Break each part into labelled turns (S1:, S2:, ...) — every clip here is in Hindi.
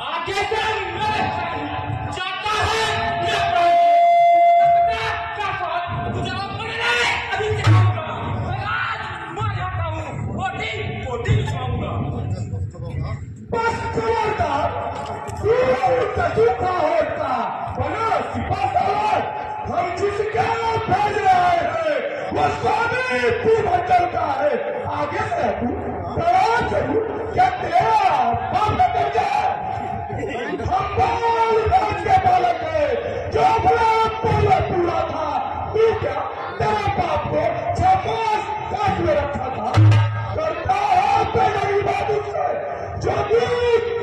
S1: आगे से मैं जाता है तुझे अभी दिखाऊंगा। मैं आज मर जाता हूँ, पोटी पोटी दिखाऊंगा।
S2: बस खबरदार, तू सूखा होता बना सिपा सवार। हम जिसके भेज रहे हैं वो स्वामी पूर्वांचल का है। आगे से तू खड़ा चलू क्या तेरा बाप का दर्जा है? हम बाल राज के बालक है जो भला पूरा पूरा था। तू क्या तेरा बाप को 6 मास काट में रखा था? करता है पहली बात उससे जो भी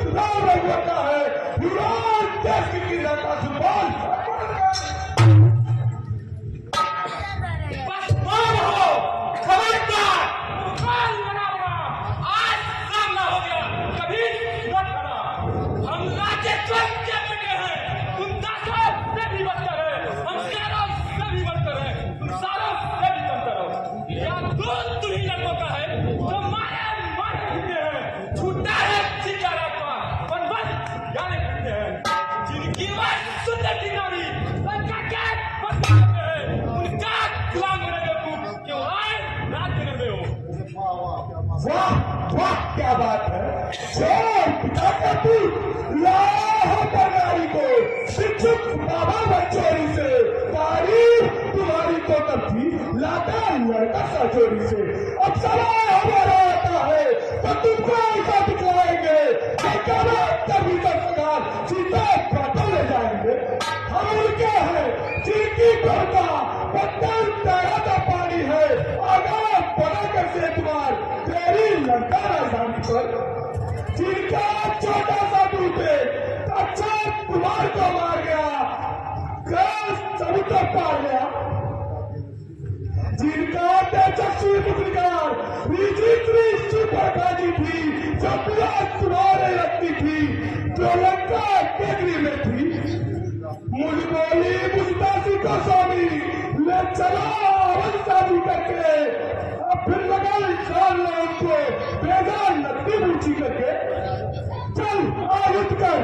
S2: राम रघुवर का है। विराट देश की क्रीड़ा का सुबह
S1: बस मौन हो, खबरदार, कान बनाऊंगा। आज सामना हो गया, कभी मत खड़ा। हम राजेश्वर के बेटे हैं, तुम दासों से भी बदतर है, हम शेरों से भी बदतर है, तुम सारों से भी कमतर हो। या दूध तू ही लड़कों का है जो मारे मारे फिरते हैं, छूटा है चिकारा का बनबन जाने फिरते हैं। जिनकी बात सुंदर की नारी लड़का के बदते हैं, उनका गुलाम बने बेवकूफ, क्यों आए रात में हो।
S2: वाह वाह क्या बात है। जोर पिता का तू लाह नारी को शिक्षक बाबा बच्चोरी से तारीफ तुम्हारी तो तब थी लाता लड़का सा चोरी से। अब सवाल हमारा आता है तो तुमको ऐसा दिखलाएंगे तभी तक सरकार सीधा प्रातः ले जाएंगे। हम उनके हैं जिनकी घरका बदन तैयार पानी है। आगाम बना कैसे तुम्हार तेरी लंका राजधानी पर जिनका छोटा सा टूटे अच्छा कुमार को मार गया, समुद्र पार गया। जिनका तेजस्वी पुत्रिकार सुपरकाजी थी जो प्यास तुम्हारे रखती थी जो लंका टेकरी में थी। मुझ बोली मुझदासी को स्वामी ले चला शादी करके। अब फिर लगा इंसान ने उनको बेजार नकदी पूछी करके। चल आज उठ कर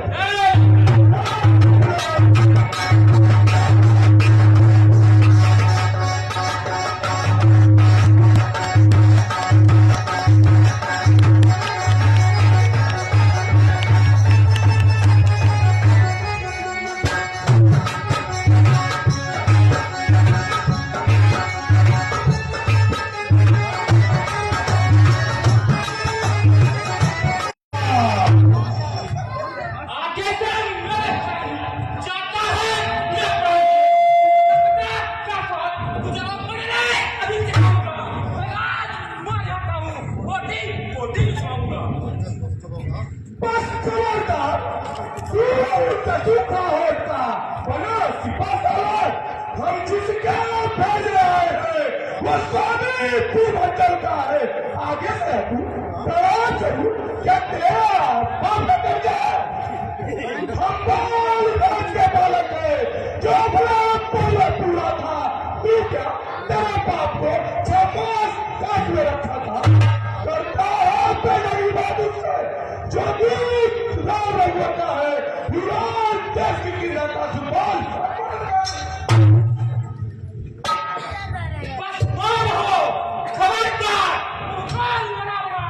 S1: आगे से मैं जाता है तुझे अभी दिखाऊंगा। मैं आज मर जाता हूँ, पोटी पोटी दिखाऊंगा।
S2: बस खबरदार, तू सूखा होता बना सिपा सवार। हम जिसके भेज रहे हैं वो स्वामी पूर्वांचल का है। आगे से तू खड़ा चलू क्या तेरा बाप का दर्जा है? हम बाल राज के बालक है जो भला पूरा पूरा था। तू क्या तेरा बाप को 6 मास काट में रखा था? करता है पहली बात उससे जो भी राम रघुवर का है। विराट देश की क्रीड़ा का सुबह
S1: बस मौन हो, खबरदार, कान बनाऊंगा।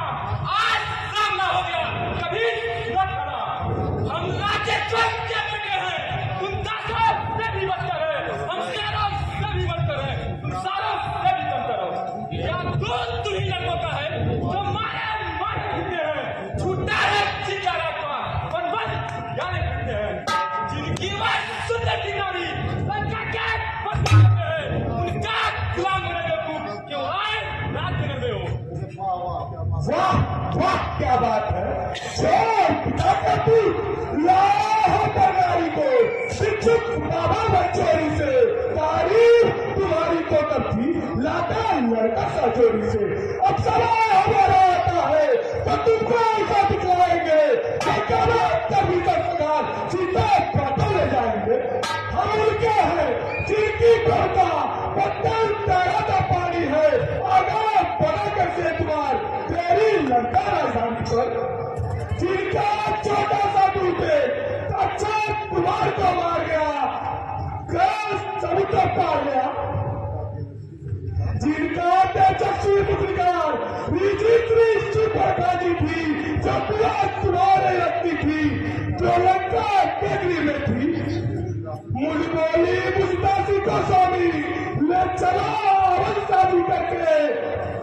S1: आज सामना हो गया, कभी मत खड़ा। हम राजेश्वर के बेटे हैं, तुम दासों से भी बदतर है, हम शेरों से भी बदतर है, तुम सारों से भी कमतर हो। या दूध तू ही लड़कों का है जो मारे मारे फिरते हैं, छूटा है चिकारा का बनबन जाने फिरते हैं। जिनकी बात सुंदर की नारी लड़का के बदते हैं, उनका गुलाम बने बेवकूफ, क्यों आए रात में हो।
S2: वाह वाह क्या बात है। जोर पिता का तू लाह नारी को शिक्षक बाबा बच्चोरी से तारीफ तुम्हारी तो तब थी लाता लड़का सा चोरी से। अब सवाल हमारा आता है तो तुमको ऐसा दिखलाएंगे तभी तक सरकार सीधा प्रातः ले जाएंगे। हम उनके हैं जिनकी घरका बदन तैयार पानी है। आगाम बना कैसे तुम्हार तेरी लंका राजधानी पर जिनका छोटा सा दूत है अक्षय कुमार को मार गया, कल समुद्र पार गया, जिनका तेजस्वी पुत्रिकार श्री प्रकाजी थी, जो पूरा तुम्हारे लगती थी, जो लंका टेकरी में थी, मुझ बोली मुझदासी को स्वामी ले चलो अवस्था भी करके